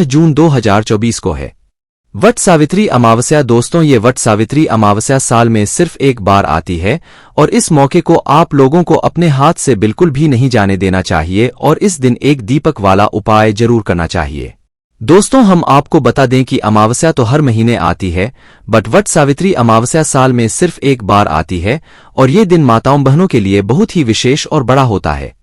जून 2024 को है वट सावित्री अमावस्या। दोस्तों, ये वट सावित्री अमावस्या साल में सिर्फ एक बार आती है और इस मौके को आप लोगों को अपने हाथ से बिल्कुल भी नहीं जाने देना चाहिए और इस दिन एक दीपक वाला उपाय जरूर करना चाहिए। दोस्तों, हम आपको बता दें कि अमावस्या तो हर महीने आती है, बट वट सावित्री अमावस्या साल में सिर्फ एक बार आती है और ये दिन माताओं बहनों के लिए बहुत ही विशेष और बड़ा होता है।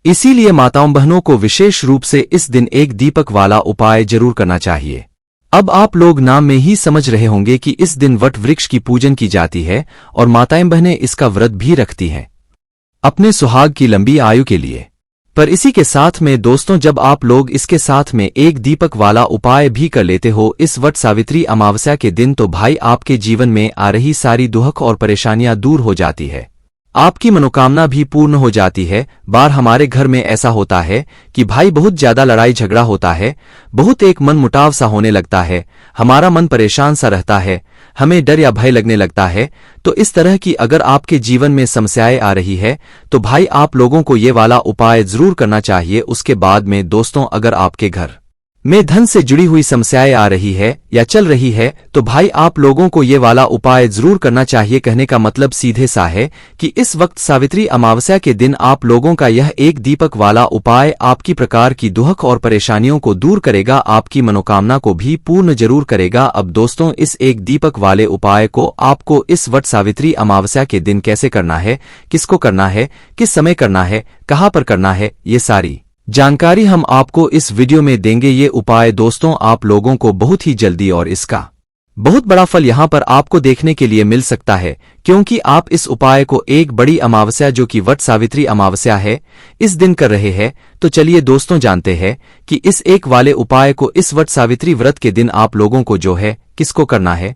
इसीलिए माताओं बहनों को विशेष रूप से इस दिन एक दीपक वाला उपाय जरूर करना चाहिए। अब आप लोग नाम में ही समझ रहे होंगे कि इस दिन वट वृक्ष की पूजन की जाती है और माताएं बहनें इसका व्रत भी रखती हैं अपने सुहाग की लंबी आयु के लिए। पर इसी के साथ में दोस्तों, जब आप लोग इसके साथ में एक दीपक वाला उपाय भी कर लेते हो इस वट सावित्री अमावस्या के दिन, तो भाई आपके जीवन में आ रही सारी दुख और परेशानियां दूर हो जाती है, आपकी मनोकामना भी पूर्ण हो जाती है। बार हमारे घर में ऐसा होता है कि भाई बहुत ज्यादा लड़ाई झगड़ा होता है, बहुत एक मन मुटाव सा होने लगता है, हमारा मन परेशान सा रहता है, हमें डर या भय लगने लगता है। तो इस तरह की अगर आपके जीवन में समस्याएं आ रही है तो भाई आप लोगों को ये वाला उपाय जरूर करना चाहिए। उसके बाद में दोस्तों, अगर आपके घर में धन से जुड़ी हुई समस्याएं आ रही है या चल रही है तो भाई आप लोगों को ये वाला उपाय जरूर करना चाहिए। कहने का मतलब सीधे सा है कि इस वक्त सावित्री अमावस्या के दिन आप लोगों का यह एक दीपक वाला उपाय आपकी प्रकार की दुख और परेशानियों को दूर करेगा, आपकी मनोकामना को भी पूर्ण जरूर करेगा। अब दोस्तों, इस एक दीपक वाले उपाय को आपको इस वट सावित्री अमावस्या के दिन कैसे करना है, किसको करना है, किस समय करना है, कहाँ पर करना है, ये सारी जानकारी हम आपको इस वीडियो में देंगे। ये उपाय दोस्तों आप लोगों को बहुत ही जल्दी और इसका बहुत बड़ा फल यहां पर आपको देखने के लिए मिल सकता है, क्योंकि आप इस उपाय को एक बड़ी अमावस्या जो कि वट सावित्री अमावस्या है इस दिन कर रहे हैं। तो चलिए दोस्तों जानते हैं कि इस एक वाले उपाय को इस वट सावित्री व्रत के दिन आप लोगों को जो है किसको करना है।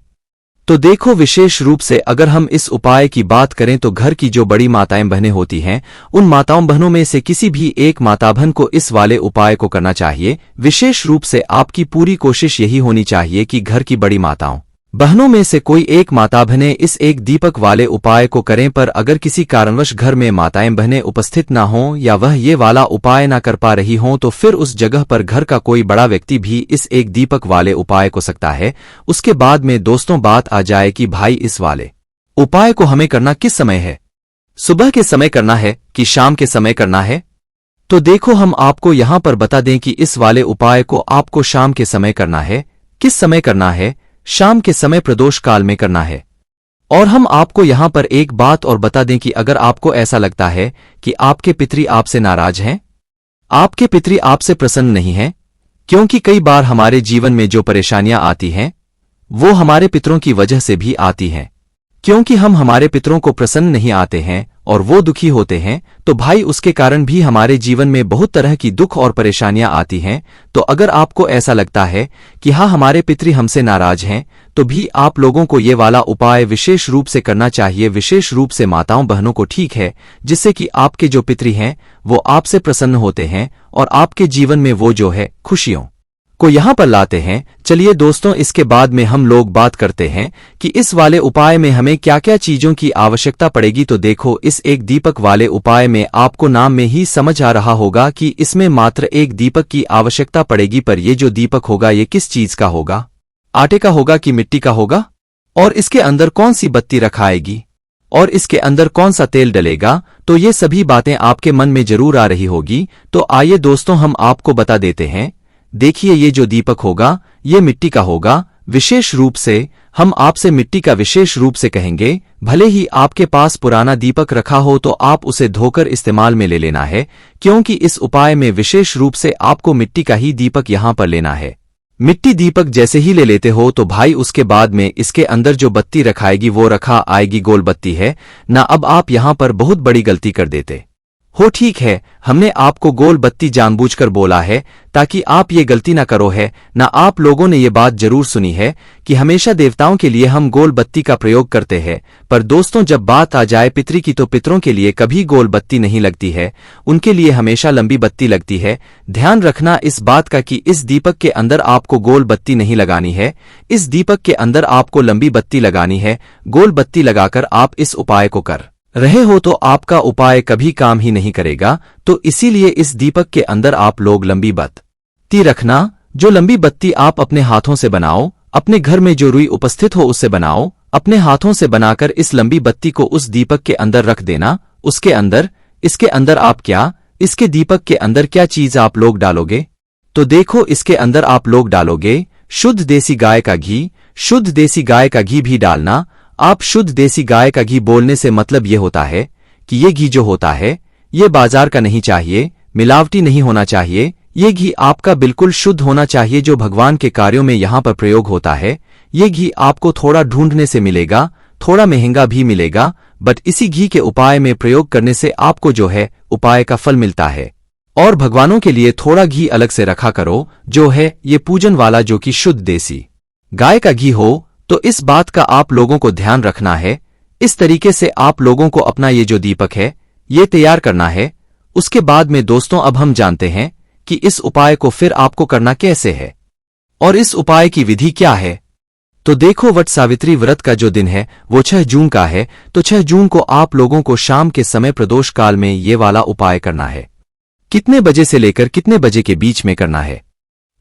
तो देखो, विशेष रूप से अगर हम इस उपाय की बात करें तो घर की जो बड़ी माताएं बहनें होती हैं उन माताओं बहनों में से किसी भी एक माता बहन को इस वाले उपाय को करना चाहिए। विशेष रूप से आपकी पूरी कोशिश यही होनी चाहिए कि घर की बड़ी माताओं बहनों में से कोई एक माता बहनें इस एक दीपक वाले उपाय को करें। पर अगर किसी कारणवश घर में माताएं बहनें उपस्थित ना हों या वह ये वाला उपाय ना कर पा रही हों तो फिर उस जगह पर घर का कोई बड़ा व्यक्ति भी इस एक दीपक वाले उपाय को सकता है। उसके बाद में दोस्तों बात आ जाए कि भाई इस वाले उपाय को हमें करना किस समय है, सुबह के समय करना है कि शाम के समय करना है। तो देखो, हम आपको यहां पर बता दें कि इस वाले उपाय को आपको शाम के समय करना है। किस समय करना है? शाम के समय प्रदोष काल में करना है। और हम आपको यहां पर एक बात और बता दें कि अगर आपको ऐसा लगता है कि आपके पितरी आपसे नाराज हैं, आपके पितरी आपसे प्रसन्न नहीं हैं, क्योंकि कई बार हमारे जीवन में जो परेशानियां आती हैं वो हमारे पितरों की वजह से भी आती हैं, क्योंकि हम हमारे पितरों को प्रसन्न नहीं आते हैं और वो दुखी होते हैं, तो भाई उसके कारण भी हमारे जीवन में बहुत तरह की दुख और परेशानियां आती हैं। तो अगर आपको ऐसा लगता है कि हाँ हमारे पितरी हमसे नाराज हैं, तो भी आप लोगों को ये वाला उपाय विशेष रूप से करना चाहिए। विशेष रूप से माताओं बहनों को, ठीक है, जिससे कि आपके जो पितरी हैं वो आपसे प्रसन्न होते हैं और आपके जीवन में वो जो है खुशियों को यहां पर लाते हैं। चलिए दोस्तों, इसके बाद में हम लोग बात करते हैं कि इस वाले उपाय में हमें क्या क्या चीजों की आवश्यकता पड़ेगी। तो देखो, इस एक दीपक वाले उपाय में आपको नाम में ही समझ आ रहा होगा कि इसमें मात्र एक दीपक की आवश्यकता पड़ेगी। पर ये जो दीपक होगा ये किस चीज का होगा? आटे का होगा कि मिट्टी का होगा? और इसके अंदर कौन सी बत्ती रखाएगी और इसके अंदर कौन सा तेल डलेगा? तो ये सभी बातें आपके मन में जरूर आ रही होगी। तो आइए दोस्तों हम आपको बता देते हैं। देखिए, ये जो दीपक होगा ये मिट्टी का होगा। विशेष रूप से हम आपसे मिट्टी का विशेष रूप से कहेंगे। भले ही आपके पास पुराना दीपक रखा हो तो आप उसे धोकर इस्तेमाल में ले लेना है, क्योंकि इस उपाय में विशेष रूप से आपको मिट्टी का ही दीपक यहां पर लेना है। मिट्टी दीपक जैसे ही ले लेते हो तो भाई उसके बाद में इसके अंदर जो बत्ती रखाएगी वो रखा आएगी गोल बत्ती है ना। अब आप यहां पर बहुत बड़ी गलती कर देते हो, ठीक है, हमने आपको गोल बत्ती जानबूझकर बोला है ताकि आप ये गलती ना करो है ना। आप लोगों ने ये बात जरूर सुनी है कि हमेशा देवताओं के लिए हम गोल बत्ती का प्रयोग करते हैं, पर दोस्तों जब बात आ जाए पितरी की तो पितरों के लिए कभी गोल बत्ती नहीं लगती है, उनके लिए हमेशा लंबी बत्ती लगती है। ध्यान रखना इस बात का कि इस दीपक के अंदर आपको गोल बत्ती नहीं लगानी है, इस दीपक के अंदर आपको लंबी बत्ती लगानी है। गोल बत्ती लगाकर आप इस उपाय को कर रहे हो तो आपका उपाय कभी काम ही नहीं करेगा। तो इसीलिए इस दीपक के अंदर आप लोग लंबी बत्ती रखना। जो लंबी बत्ती आप अपने हाथों से बनाओ, अपने घर में जो रुई उपस्थित हो उससे बनाओ, अपने हाथों से बनाकर इस लंबी बत्ती को उस दीपक के अंदर रख देना। उसके अंदर, इसके अंदर आप क्या, इसके दीपक के अंदर क्या चीज आप लोग डालोगे? तो देखो, इसके अंदर आप लोग डालोगे शुद्ध देसी गाय का घी। शुद्ध देसी गाय का घी भी डालना। आप शुद्ध देसी गाय का घी बोलने से मतलब ये होता है कि ये घी जो होता है ये बाजार का नहीं चाहिए, मिलावटी नहीं होना चाहिए। ये घी आपका बिल्कुल शुद्ध होना चाहिए जो भगवान के कार्यों में यहाँ पर प्रयोग होता है। ये घी आपको थोड़ा ढूंढने से मिलेगा, थोड़ा महंगा भी मिलेगा, बट इसी घी के उपाय में प्रयोग करने से आपको जो है उपाय का फल मिलता है। और भगवानों के लिए थोड़ा घी अलग से रखा करो, जो है ये पूजन वाला, जो कि शुद्ध देसी गाय का घी हो। तो इस बात का आप लोगों को ध्यान रखना है। इस तरीके से आप लोगों को अपना ये जो दीपक है ये तैयार करना है। उसके बाद में दोस्तों अब हम जानते हैं कि इस उपाय को फिर आपको करना कैसे है और इस उपाय की विधि क्या है। तो देखो, वट सावित्री व्रत का जो दिन है वो 6 जून का है। तो 6 जून को आप लोगों को शाम के समय प्रदोष काल में ये वाला उपाय करना है। कितने बजे से लेकर कितने बजे के बीच में करना है?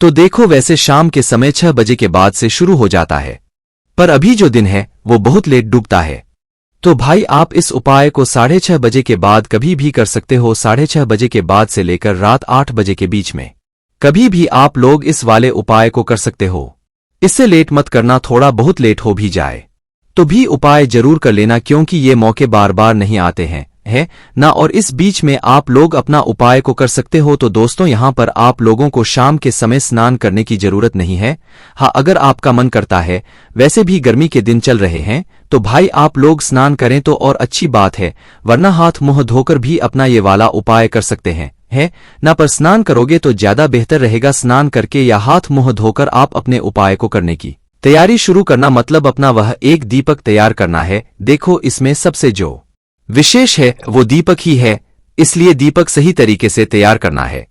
तो देखो, वैसे शाम के समय 6 बजे के बाद से शुरू हो जाता है, पर अभी जो दिन है वो बहुत लेट डूबता है। तो भाई आप इस उपाय को 6:30 बजे के बाद कभी भी कर सकते हो। 6:30 बजे के बाद से लेकर रात 8 बजे के बीच में कभी भी आप लोग इस वाले उपाय को कर सकते हो। इससे लेट मत करना, थोड़ा बहुत लेट हो भी जाए तो भी उपाय जरूर कर लेना, क्योंकि ये मौके बार बार नहीं आते हैं है ना। और इस बीच में आप लोग अपना उपाय को कर सकते हो। तो दोस्तों, यहाँ पर आप लोगों को शाम के समय स्नान करने की जरूरत नहीं है। हाँ, अगर आपका मन करता है, वैसे भी गर्मी के दिन चल रहे हैं, तो भाई आप लोग स्नान करें तो और अच्छी बात है, वरना हाथ मुंह धोकर भी अपना ये वाला उपाय कर सकते हैं है ना। पर स्नान करोगे तो ज्यादा बेहतर रहेगा। स्नान करके या हाथ मुंह धोकर आप अपने उपाय को करने की तैयारी शुरू करना, मतलब अपना वह एक दीपक तैयार करना है। देखो, इसमें सबसे जो विशेष है वो दीपक ही है, इसलिए दीपक सही तरीके से तैयार करना है।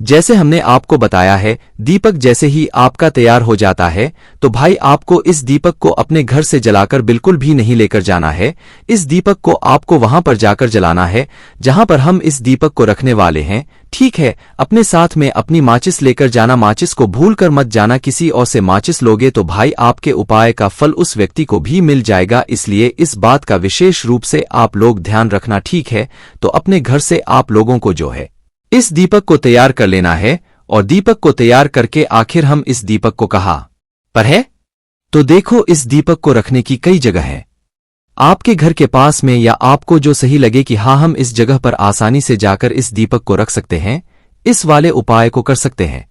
जैसे हमने आपको बताया है, दीपक जैसे ही आपका तैयार हो जाता है तो भाई आपको इस दीपक को अपने घर से जलाकर बिल्कुल भी नहीं लेकर जाना है। इस दीपक को आपको वहां पर जाकर जलाना है जहां पर हम इस दीपक को रखने वाले हैं, ठीक है। अपने साथ में अपनी माचिस लेकर जाना, माचिस को भूल कर मत जाना। किसी और से माचिस लोगे तो भाई आपके उपाय का फल उस व्यक्ति को भी मिल जाएगा, इसलिए इस बात का विशेष रूप से आप लोग ध्यान रखना, ठीक है। तो अपने घर से आप लोगों को जो है इस दीपक को तैयार कर लेना है। और दीपक को तैयार करके आखिर हम इस दीपक को कहाँ पर है? तो देखो, इस दीपक को रखने की कई जगह है आपके घर के पास में, या आपको जो सही लगे कि हाँ हम इस जगह पर आसानी से जाकर इस दीपक को रख सकते हैं, इस वाले उपाय को कर सकते हैं।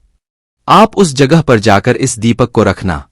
आप उस जगह पर जाकर इस दीपक को रखना।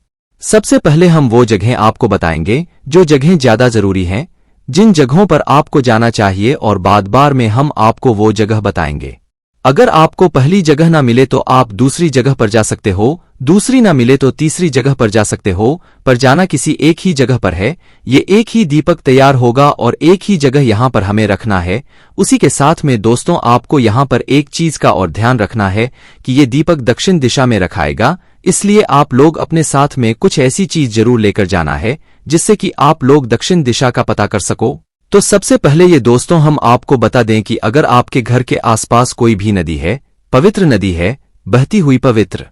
सबसे पहले हम वो जगहें आपको बताएंगे जो जगहें ज्यादा जरूरी हैं, जिन जगहों पर आपको जाना चाहिए, और बाद बार में हम आपको वो जगह बताएंगे। अगर आपको पहली जगह ना मिले तो आप दूसरी जगह पर जा सकते हो, दूसरी ना मिले तो तीसरी जगह पर जा सकते हो, पर जाना किसी एक ही जगह पर है। ये एक ही दीपक तैयार होगा और एक ही जगह यहाँ पर हमें रखना है। उसी के साथ में दोस्तों, आपको यहाँ पर एक चीज का और ध्यान रखना है कि ये दीपक दक्षिण दिशा में रखाएगा, इसलिए आप लोग अपने साथ में कुछ ऐसी चीज जरूर लेकर जाना है जिससे कि आप लोग दक्षिण दिशा का पता कर सको। तो सबसे पहले ये दोस्तों हम आपको बता दें कि अगर आपके घर के आसपास कोई भी नदी है, पवित्र नदी है, बहती हुई पवित्र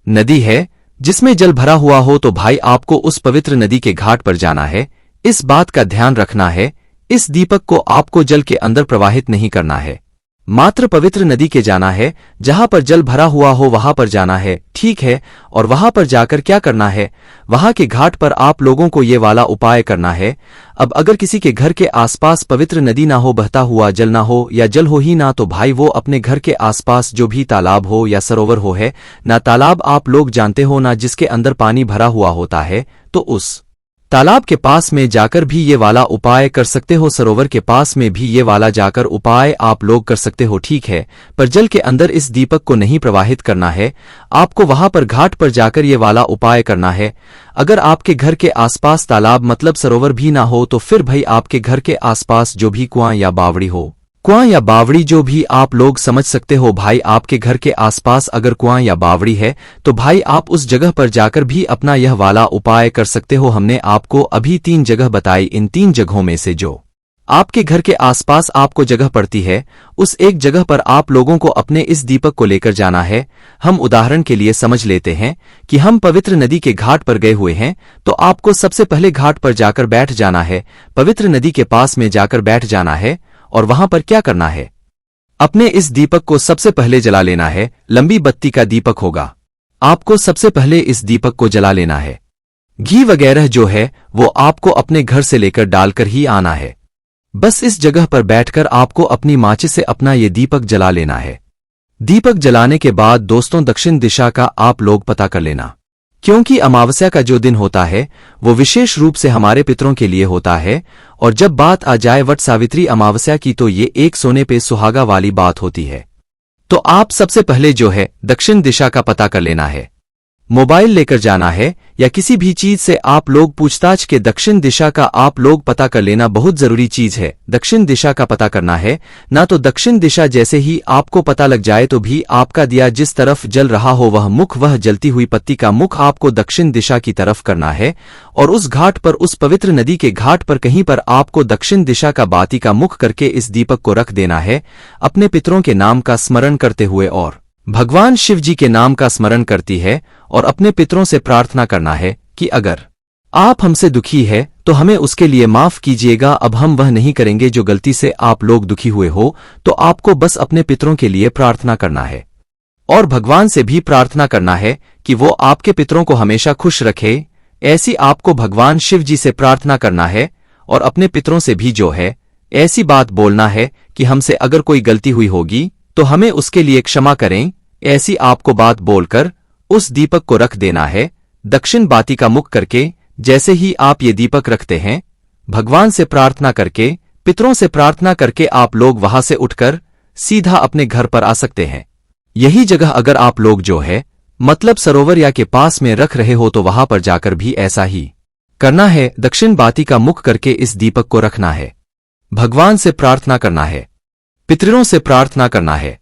नदी है जिसमें जल भरा हुआ हो, तो भाई आपको उस पवित्र नदी के घाट पर जाना है। इस बात का ध्यान रखना है, इस दीपक को आपको जल के अंदर प्रवाहित नहीं करना है, मात्र पवित्र नदी के जाना है। जहां पर जल भरा हुआ हो वहां पर जाना है, ठीक है। और वहां पर जाकर क्या करना है, वहां के घाट पर आप लोगों को ये वाला उपाय करना है। अब अगर किसी के घर के आसपास पवित्र नदी ना हो, बहता हुआ जल ना हो, या जल हो ही ना, तो भाई वो अपने घर के आसपास जो भी तालाब हो या सरोवर हो है ना, तालाब आप लोग जानते हो ना, जिसके अंदर पानी भरा हुआ होता है, तो उस तालाब के पास में जाकर भी ये वाला उपाय कर सकते हो। सरोवर के पास में भी ये वाला जाकर उपाय आप लोग कर सकते हो, ठीक है। पर जल के अंदर इस दीपक को नहीं प्रवाहित करना है, आपको वहां पर घाट पर जाकर ये वाला उपाय करना है। अगर आपके घर के आसपास तालाब मतलब सरोवर भी ना हो, तो फिर भाई आपके घर के आसपास जो भी कुआं या बावड़ी हो, कुआं या बावड़ी जो भी आप लोग समझ सकते हो, भाई आपके घर के आसपास अगर कुआं या बावड़ी है तो भाई आप उस जगह पर जाकर भी अपना यह वाला उपाय कर सकते हो। हमने आपको अभी 3 जगह बताई, इन 3 जगहों में से जो आपके घर के आसपास आपको जगह पड़ती है, उस एक जगह पर आप लोगों को अपने इस दीपक को लेकर जाना है। हम उदाहरण के लिए समझ लेते हैं कि हम पवित्र नदी के घाट पर गए हुए हैं, तो आपको सबसे पहले घाट पर जाकर बैठ जाना है, पवित्र नदी के पास में जाकर बैठ जाना है। और वहां पर क्या करना है? अपने इस दीपक को सबसे पहले जला लेना है। लंबी बत्ती का दीपक होगा, आपको सबसे पहले इस दीपक को जला लेना है। घी वगैरह जो है वो आपको अपने घर से लेकर डालकर ही आना है। बस इस जगह पर बैठकर आपको अपनी माचिस से अपना ये दीपक जला लेना है। दीपक जलाने के बाद दोस्तों दक्षिण दिशा का आप लोग पता कर लेना, क्योंकि अमावस्या का जो दिन होता है वो विशेष रूप से हमारे पितरों के लिए होता है। और जब बात आ जाए वट सावित्री अमावस्या की तो ये एक सोने पे सुहागा वाली बात होती है। तो आप सबसे पहले जो है दक्षिण दिशा का पता कर लेना है। मोबाइल लेकर जाना है या किसी भी चीज से आप लोग पूछताछ के दक्षिण दिशा का आप लोग पता कर लेना बहुत जरूरी चीज है। दक्षिण दिशा का पता करना है ना, तो दक्षिण दिशा जैसे ही आपको पता लग जाए तो भी आपका दिया जिस तरफ जल रहा हो वह मुख, वह जलती हुई पत्ती का मुख आपको दक्षिण दिशा की तरफ करना है। और उस घाट पर, उस पवित्र नदी के घाट पर कहीं पर आपको दक्षिण दिशा का बाती का मुख करके इस दीपक को रख देना है, अपने पितरों के नाम का स्मरण करते हुए और भगवान शिव जी के नाम का स्मरण करती है। और अपने पितरों से प्रार्थना करना है कि अगर आप हमसे दुखी है तो हमें उसके लिए माफ कीजिएगा, अब हम वह नहीं करेंगे जो गलती से आप लोग दुखी हुए हो। तो आपको बस अपने पितरों के लिए प्रार्थना करना है और भगवान से भी प्रार्थना करना है कि वो आपके पितरों को हमेशा खुश रखे। ऐसी आपको भगवान शिव जी से प्रार्थना करना है और अपने पितरों से भी जो है ऐसी बात बोलना है कि हमसे अगर कोई गलती हुई होगी तो हमें उसके लिए क्षमा करें। ऐसी आपको बात बोलकर उस दीपक को रख देना है दक्षिण बाती का मुख करके। जैसे ही आप ये दीपक रखते हैं, भगवान से प्रार्थना करके, पितरों से प्रार्थना करके आप लोग वहां से उठकर सीधा अपने घर पर आ सकते हैं। यही जगह अगर आप लोग जो है मतलब सरोवर या के पास में रख रहे हो तो वहां पर जाकर भी ऐसा ही करना है। दक्षिण बाती का मुख करके इस दीपक को रखना है, भगवान से प्रार्थना करना है, पितरों से प्रार्थना करना है।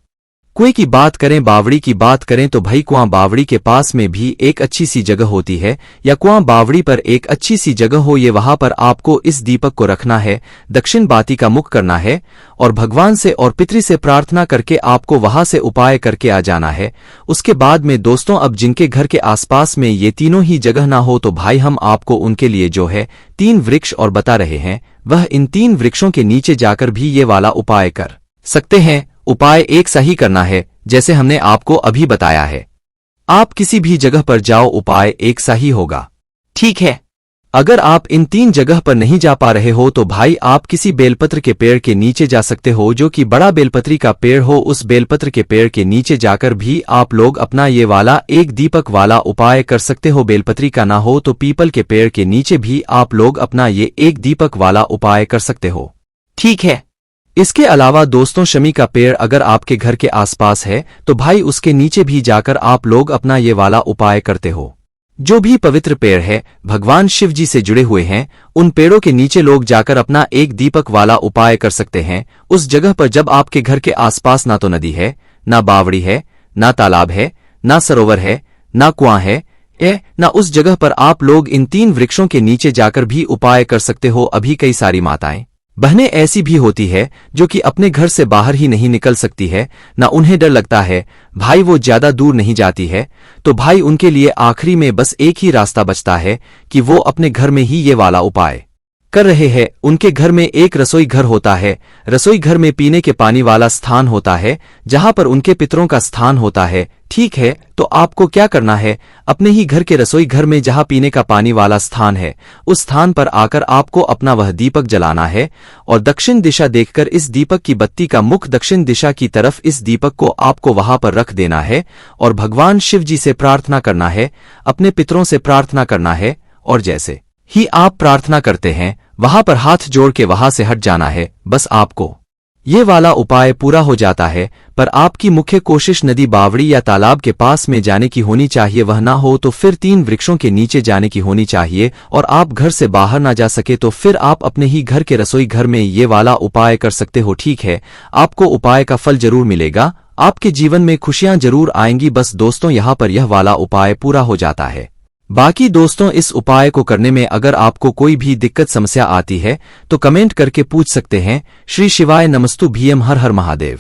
कुएं की बात करें, बावड़ी की बात करें तो भाई कुआं बावड़ी के पास में भी एक अच्छी सी जगह होती है, या कुआं बावड़ी पर एक अच्छी सी जगह हो, ये वहां पर आपको इस दीपक को रखना है, दक्षिण बाती का मुख करना है और भगवान से और पितरी से प्रार्थना करके आपको वहां से उपाय करके आ जाना है। उसके बाद में दोस्तों अब जिनके घर के आसपास में ये तीनों ही जगह ना हो तो भाई हम आपको उनके लिए जो है 3 वृक्ष और बता रहे हैं, वह इन 3 वृक्षों के नीचे जाकर भी ये वाला उपाय कर सकते हैं। उपाय एक सा ही करना है जैसे हमने आपको अभी बताया है। आप किसी भी जगह पर जाओ, उपाय एक सा ही होगा, ठीक है। अगर आप इन 3 जगह पर नहीं जा पा रहे हो तो भाई आप किसी बेलपत्र के पेड़ के नीचे जा सकते हो, जो कि बड़ा बेलपत्री का पेड़ हो। उस बेलपत्र के पेड़ के नीचे जाकर भी आप लोग अपना ये वाला एक दीपक वाला उपाय कर सकते हो। बेलपत्री का ना हो तो पीपल के पेड़ के नीचे भी आप लोग अपना ये एक दीपक वाला उपाय कर सकते हो, ठीक है। इसके अलावा दोस्तों शमी का पेड़ अगर आपके घर के आसपास है तो भाई उसके नीचे भी जाकर आप लोग अपना ये वाला उपाय करते हो। जो भी पवित्र पेड़ है भगवान शिव जी से जुड़े हुए हैं, उन पेड़ों के नीचे लोग जाकर अपना एक दीपक वाला उपाय कर सकते हैं। उस जगह पर जब आपके घर के आसपास ना तो नदी है, ना बावड़ी है, ना तालाब है, ना सरोवर है, ना कुआं है, ना उस जगह पर आप लोग इन 3 वृक्षों के नीचे जाकर भी उपाय कर सकते हो। अभी कई सारी माताएं बहनें ऐसी भी होती है जो कि अपने घर से बाहर ही नहीं निकल सकती है, ना उन्हें डर लगता है भाई वो ज्यादा दूर नहीं जाती है, तो भाई उनके लिए आखिरी में बस एक ही रास्ता बचता है कि वो अपने घर में ही ये वाला उपाय कर रहे हैं। उनके घर में एक रसोई घर होता है, रसोई घर में पीने के पानी वाला स्थान होता है जहां पर उनके पितरों का स्थान होता है, ठीक है। तो आपको क्या करना है, अपने ही घर के रसोई घर में जहां पीने का पानी वाला स्थान है उस स्थान पर आकर आपको अपना वह दीपक जलाना है और दक्षिण दिशा देखकर इस दीपक की बत्ती का मुख दक्षिण दिशा की तरफ इस दीपक को आपको वहां पर रख देना है और भगवान शिव जी से प्रार्थना करना है, अपने पितरों से प्रार्थना करना है। और जैसे ही आप प्रार्थना करते हैं वहां पर हाथ जोड़ के वहां से हट जाना है, बस आपको ये वाला उपाय पूरा हो जाता है। पर आपकी मुख्य कोशिश नदी बावड़ी या तालाब के पास में जाने की होनी चाहिए, वह ना हो तो फिर 3 वृक्षों के नीचे जाने की होनी चाहिए। और आप घर से बाहर ना जा सके तो फिर आप अपने ही घर के रसोई घर में ये वाला उपाय कर सकते हो, ठीक है। आपको उपाय का फल जरूर मिलेगा, आपके जीवन में खुशियां जरूर आएंगी। बस दोस्तों यहाँ पर यह वाला उपाय पूरा हो जाता है। बाकी दोस्तों, इस उपाय को करने में अगर आपको कोई भी दिक्कत समस्या आती है तो कमेंट करके पूछ सकते हैं। श्री शिवाय नमस्तु भीम, हर हर महादेव।